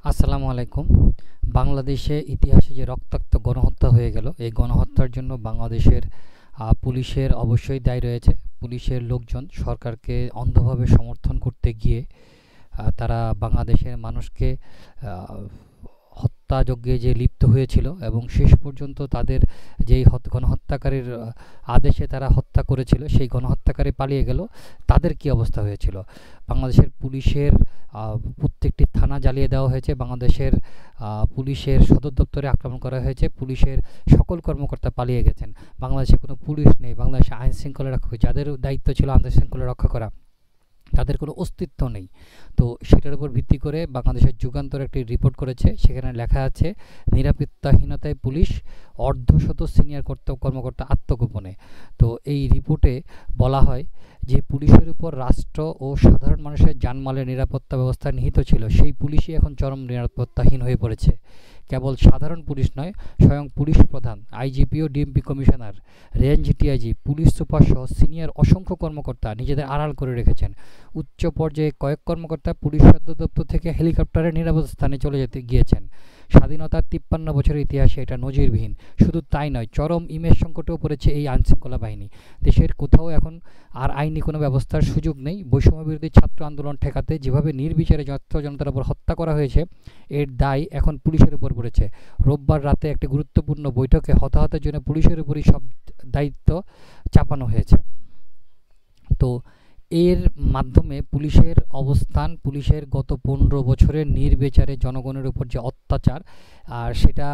আসসালামু আলাইকুম। বাংলাদেশে ইতিহাসে যে রক্তাক্ত গণহত্যা হয়ে গেল, এই গণহত্যার জন্য বাংলাদেশের পুলিশের অবশ্যই দায় রয়েছে। পুলিশের লোকজন সরকারকে অন্ধভাবে সমর্থন করতে গিয়ে তারা বাংলাদেশের মানুষকে আ হত্যাযজ্ঞে যে লিপ্ত হয়েছিল এবং শেষ পর্যন্ত তাদের যেই গণহত্যাকারীর আদেশে তারা হত্যা করেছিল, সেই গণহত্যাকারী পালিয়ে গেল। তাদের কী অবস্থা হয়েছিল? বাংলাদেশের পুলিশের প্রত্যেকটি থানা জ্বালিয়ে দেওয়া হয়েছে। বাংলাদেশের পুলিশের সদর দপ্তরে আক্রমণ করা হয়েছে। পুলিশের সকল কর্মকর্তা পালিয়ে গেছেন। বাংলাদেশে কোনো পুলিশ নেই। বাংলাদেশে আইন শৃঙ্খলা রক্ষা, যাদের দায়িত্ব ছিল আইন শৃঙ্খলা রক্ষা করা, তাদের কোনো অস্তিত্ব নেই। তো সেটার উপর ভিত্তি করে বাংলাদেশের যুগান্তর একটি রিপোর্ট করেছে। সেখানে লেখা আছে, নিরাপত্তাহীনতায় পুলিশ অর্ধশত সিনিয়র কর্মকর্তা আত্মগোপনে। তো এই রিপোর্টে বলা হয় যে পুলিশের উপর রাষ্ট্র ও সাধারণ মানুষের জানমালের নিরাপত্তা ব্যবস্থা নিহিত ছিল, সেই পুলিশই এখন চরম নিরাপত্তাহীন হয়ে পড়েছে। কেবল সাধারণ পুলিশ নয়, স্বয়ং পুলিশ প্রধান, আইজিপি ও DMP commissioner, range DIG, police super সহ সিনিয়র অসংখ্য কর্মকর্তা নিজেদের আড়াল করে রেখেছেন। উচ্চ পর্যায়ে কয়েক কর্মকর্তা পুলিশ সদর দপ্তর থেকে হেলিকপ্টারে নিরাপদ স্থানে চলে যেতে গিয়েছেন। স্বাধীনতার ৫৩ বছরের ইতিহাসে এটা নজিরবিহীন। শুধু তাই নয়, চরম ইমেজ সংকটেও পড়েছে এই আইনশৃঙ্খলা বাহিনী। দেশের কোথাও এখন আর আইনি কোনো ব্যবস্থার সুযোগ নেই। বৈষম্যবিরোধী ছাত্র আন্দোলন ঠেকাতে যেভাবে নির্বিচারে ছাত্র জনতার উপর হত্যা করা হয়েছে, এর দায় এখন পুলিশের উপর পড়েছে। রোববার রাতে একটি গুরুত্বপূর্ণ বৈঠকে হতাহতের জন্য পুলিশের উপরই সব দায়িত্ব চাপানো হয়েছে। তো এর মাধ্যমে পুলিশের অবস্থান, পুলিশের গত ১৫ বছরের নির্বিচারে জনগণের উপর যে অত্যাচার, আর সেটা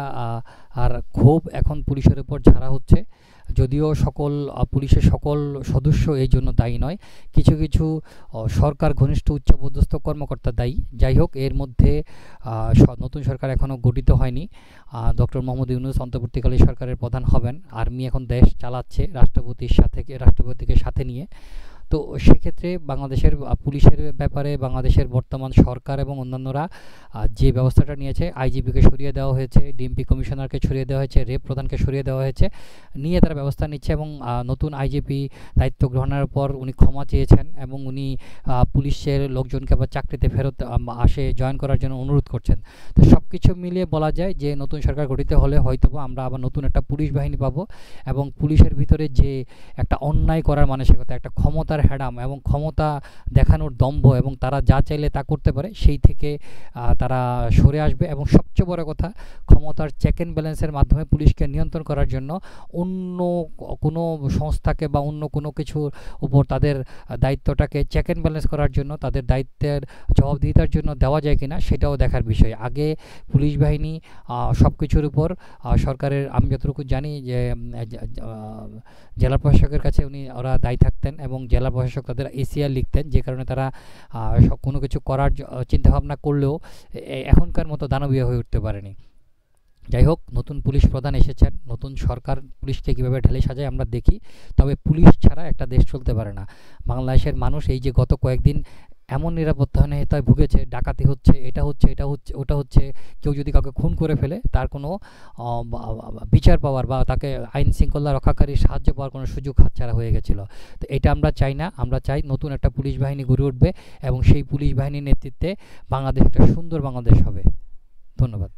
আর ক্ষোভ এখন পুলিশের উপর ঝাড়া হচ্ছে। যদিও পুলিশের সকল সদস্য এই জন্য দায়ী নয়, কিছু কিছু সরকার ঘনিষ্ঠ উচ্চপদস্থ কর্মকর্তা দায়ী। যাই হোক, এর মধ্যে নতুন সরকার এখনও গঠিত হয়নি। ডক্টর মোহাম্মদ ইউনূস অন্তর্বর্তীকালীন সরকারের প্রধান হবেন। আর্মি এখন দেশ চালাচ্ছে রাষ্ট্রপতিকে সাথে নিয়ে। তো সেক্ষেত্রে বাংলাদেশের পুলিশের ব্যাপারে বাংলাদেশের বর্তমান সরকার এবং অন্যান্যরা যে ব্যবস্থাটা নিয়েছে, আইজিপিকে সরিয়ে দেওয়া হয়েছে, ডিএমপি কমিশনারকে সরিয়ে দেওয়া হয়েছে, রেপ প্রধানকে সরিয়ে দেওয়া হয়েছে, নিয়ে তারা ব্যবস্থা নিচ্ছে। এবং নতুন আইজিপি দায়িত্ব গ্রহণের পর উনি ক্ষমা চেয়েছেন এবং উনি পুলিশের লোকজনকে আবার চাকরিতে ফেরত জয়েন করার জন্য অনুরোধ করছেন। তো সব কিছু মিলিয়ে বলা যায় যে নতুন সরকার গঠিত হলে হয়তোবা আমরা আবার নতুন একটা পুলিশ বাহিনী পাবো এবং পুলিশের ভিতরে যে একটা অন্যায় করার মানসিকতা, একটা ক্ষমতার হ্যাডাম এবং ক্ষমতা দেখানোর দম্ভ এবং তারা যা চাইলে তা করতে পারে, সেই থেকে তারা সরে আসবে। এবং সবচেয়ে বড় কথা, ক্ষমতার চেক অ্যান্ড ব্যালেন্সের মাধ্যমে পুলিশকে নিয়ন্ত্রণ করার জন্য অন্য কোনো সংস্থাকে বা অন্য কোনো কিছুর উপর তাদের দায়িত্বটাকে চেক অ্যান্ড ব্যালেন্স করার জন্য, তাদের দায়িত্বের জবাবদিহিতার জন্য দেওয়া যায় কিনা সেটাও দেখার বিষয়। আগে পুলিশ বাহিনী সব কিছুর উপর সরকারের, আমি যতটুকু জানি যে জেলা প্রশাসকের কাছে ওরা দায়ী থাকতেন এবং জেলা প্রশাসক তাদের এসিআর লিখতেন, যে কারণে তারা কোনো কিছু করার চিন্তাভাবনা করলেও এখনকার মতো দানবীয় হয়ে উঠতে পারেনি। যাই হোক, নতুন পুলিশ প্রধান এসেছেন, নতুন সরকার পুলিশকে কীভাবে ঢেলে সাজায় আমরা দেখি। তবে পুলিশ ছাড়া একটা দেশ চলতে পারে না। বাংলাদেশের মানুষ এই যে গত কয়েকদিন এমন নিরাপত্তাহীনতায় ভুগেছে, ডাকাতি হচ্ছে, এটা হচ্ছে, ওটা হচ্ছে, কেউ যদি কাউকে খুন করে ফেলে তার কোনো বিচার পাওয়ার বা তাকে আইন শৃঙ্খলা রক্ষাকারীর সাহায্য পাওয়ার কোনো সুযোগ হাতছাড়া হয়ে গেছিলো। তো এটা আমরা চাই না। আমরা চাই নতুন একটা পুলিশ বাহিনী গড়ে উঠবে এবং সেই পুলিশ বাহিনীর নেতৃত্বে বাংলাদেশ একটা সুন্দর বাংলাদেশ হবে। ধন্যবাদ।